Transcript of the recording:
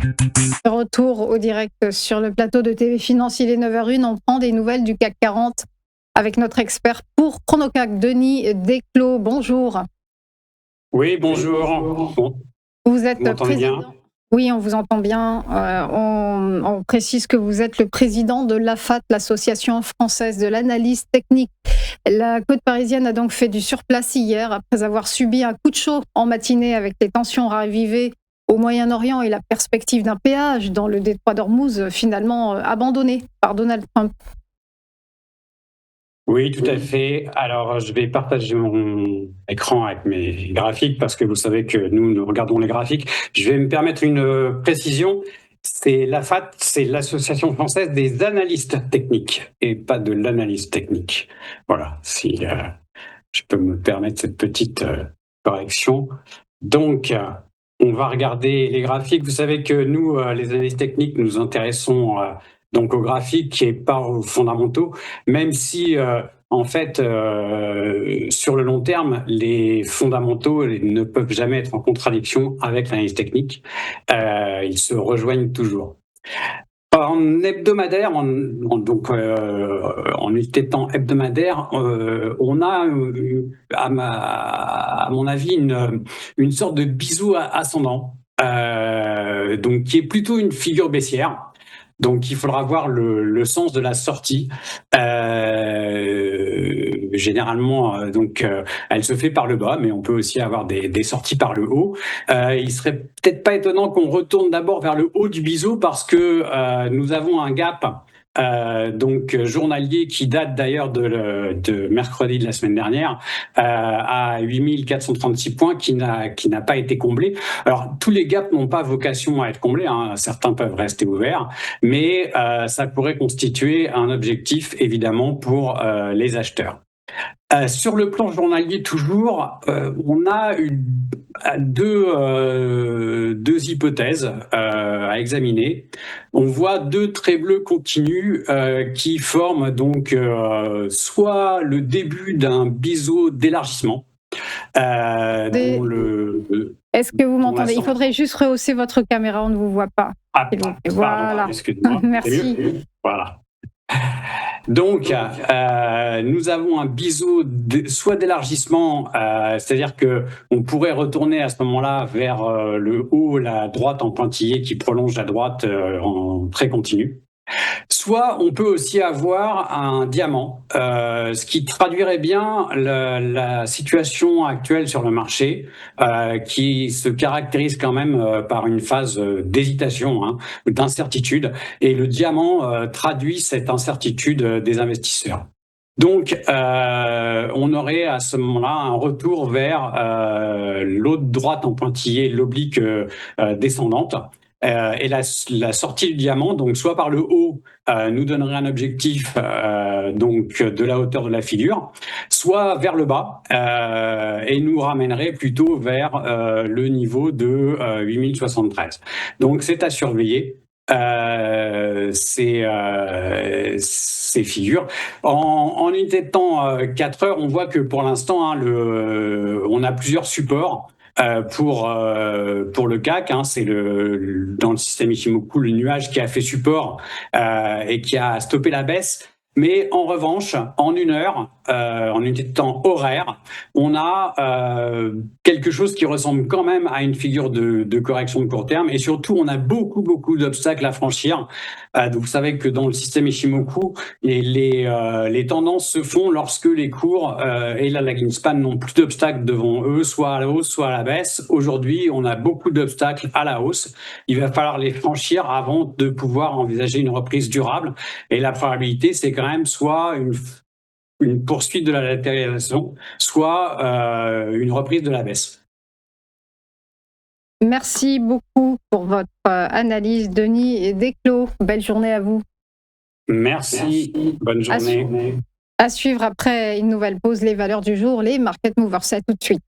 De retour au direct sur le plateau de TV Finance, il est 9h01, on prend des nouvelles du CAC 40 avec notre expert pour Chronocac, Denis Desclos. Bonjour. Oui, bonjour. Bon, Vous êtes vous m'entendez président. bien? Oui, on vous entend bien. On précise que vous êtes le président de l'AFAT, l'Association française de l'analyse technique. La côte parisienne a donc fait du surplace hier après avoir subi un coup de chaud en matinée avec les tensions ravivées au Moyen-Orient et la perspective d'un péage dans le détroit d'Ormuz finalement abandonné par Donald Trump. Oui, tout à fait. Alors, je vais partager mon écran avec mes graphiques parce que vous savez que nous regardons les graphiques. Je vais me permettre une précision. C'est l'AFAT, c'est l'Association française des analystes techniques et pas de l'analyse technique. Voilà, si je peux me permettre cette petite correction. Donc, on va regarder les graphiques. Vous savez que nous, les analystes techniques, nous intéressons donc aux graphiques et pas aux fondamentaux, même si en fait, sur le long terme, les fondamentaux ne peuvent jamais être en contradiction avec l'analyse technique. Ils se rejoignent toujours. En hebdomadaire, donc en unité de temps hebdomadaire, on a, à mon avis, une sorte de bisou ascendant, donc qui est plutôt une figure baissière. Donc, il faudra voir le sens de la sortie. Généralement, donc, elle se fait par le bas, mais on peut aussi avoir des sorties par le haut. Il serait peut-être pas étonnant qu'on retourne d'abord vers le haut du biseau parce que nous avons un gap donc journalier qui date d'ailleurs de mercredi de la semaine dernière à 8436 points qui n'a pas été comblé. Alors tous les gaps n'ont pas vocation à être comblés, hein. Certains peuvent rester ouverts, mais ça pourrait constituer un objectif évidemment pour les acheteurs. Sur le plan journalier toujours, on a deux hypothèses à examiner. On voit deux traits bleus continus qui forment donc soit le début d'un biseau d'élargissement. Est-ce que vous m'entendez? Il faudrait juste rehausser votre caméra, on ne vous voit pas. Ah, voilà. Excusez-moi. Merci. Voilà. Donc, nous avons un biseau soit d'élargissement, c'est-à-dire que on pourrait retourner à ce moment-là vers le haut, la droite en pointillé qui prolonge la droite en très continu. Soit on peut aussi avoir un diamant, ce qui traduirait bien la situation actuelle sur le marché, qui se caractérise quand même par une phase d'hésitation, hein, d'incertitude, et le diamant traduit cette incertitude des investisseurs. Donc, on aurait à ce moment-là un retour vers l'autre droite en pointillé, l'oblique descendante. Et la sortie du diamant, donc soit par le haut, nous donnerait un objectif donc de la hauteur de la figure, soit vers le bas et nous ramènerait plutôt vers le niveau de 8073. Donc c'est à surveiller. Ces figures. En unité de temps 4 heures, on voit que pour l'instant, hein, on a plusieurs supports. Pour le CAC, hein, c'est dans le système Ichimoku le nuage qui a fait support et qui a stoppé la baisse. Mais en revanche, en une heure, en unité de temps horaire, on a quelque chose qui ressemble quand même à une figure de correction de court terme. Et surtout, on a beaucoup d'obstacles à franchir. Donc vous savez que dans le système Ichimoku, les tendances se font lorsque les cours et la lagging span n'ont plus d'obstacles devant eux, soit à la hausse, soit à la baisse. Aujourd'hui, on a beaucoup d'obstacles à la hausse. Il va falloir les franchir avant de pouvoir envisager une reprise durable. Et la probabilité, c'est quand même soit une poursuite de la latéralisation, soit une reprise de la baisse. Merci beaucoup pour votre analyse, Denis Desclos. Belle journée à vous. Merci. Bonne journée. À suivre après une nouvelle pause, les valeurs du jour, les market movers. À tout de suite.